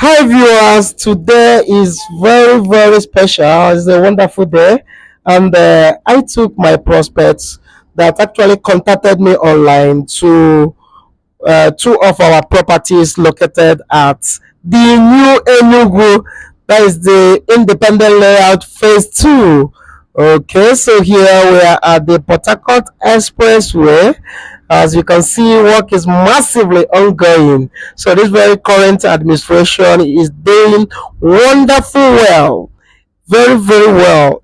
Hi viewers, today is very special. It's a wonderful day, and I took my prospects that actually contacted me online to two of our properties located at the new Enugu, that is the independent layout phase 2. Okay, so here we are at the Port Harcourt Expressway. As you can see, work is massively ongoing. So this very current administration is doing wonderful well, very well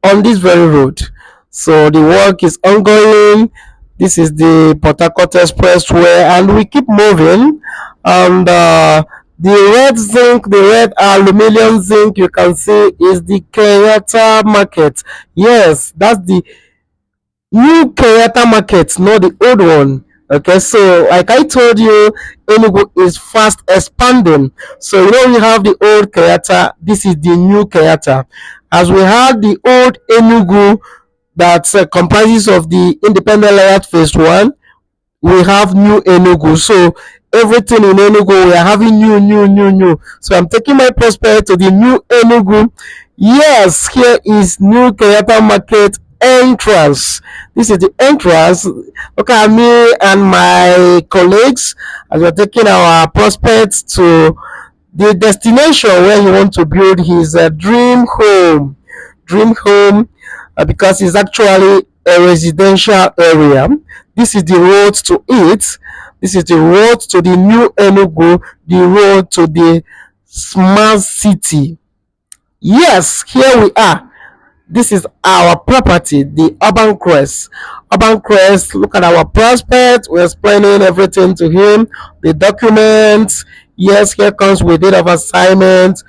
on this very road. So the work is ongoing. This is the Port Harcourt Expressway, and we keep moving. And the red zinc, the red aluminium zinc, you can see is the Kenyatta market. Yes, that's the new Kenyatta market, not the old one. Okay, so like I told you, Enugu is fast expanding. So we have the old Kenyatta. This is the new Kenyatta. As we had the old Enugu that comprises of the independent layout phase 1, we have new Enugu. So everything in Enugu, we are having new. So I'm taking my prospect to the new Enugu. Yes, here is new Kenyatta market entrance. This is the entrance. Look at me and my colleagues as we're taking our prospects to the destination where he wants to build his dream home. Because it's actually a residential area. This is the road to it. This is the road to the new Enugu, the road to the smart city. Yes, here we are. This is our property, the Urban Crest. Urban Crest, look at our prospect. We're explaining everything to him. The documents. Yes, here comes with deed of assignment,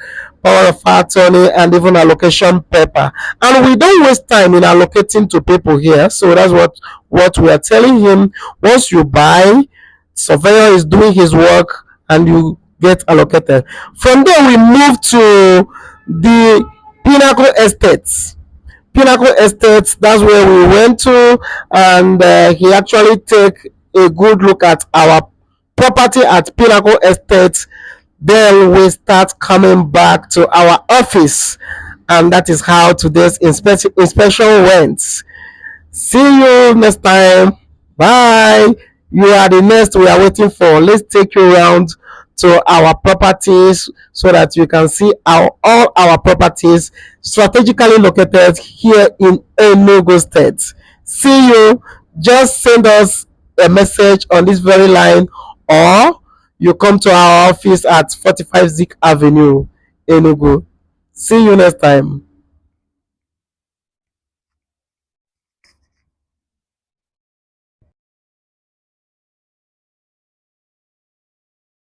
power of attorney, and even allocation paper. And we don't waste time in allocating to people here. So that's what we are telling him. Once you buy, surveyor is doing his work and you get allocated. From there, we move to the Pinnacle Estates. Pinnacle Estates, that's where we went to, and he actually take a good look at our property at Pinnacle Estates. Then we start coming back to our office, and that is how today's inspection went. See you next time. Bye. You are the next we are waiting for. Let's take you around to our properties so that you can see all our properties strategically located here in Enugu State. See you. Just send us a message on this very line, or you come to our office at 45 Zik Avenue, Enugu. See you next time.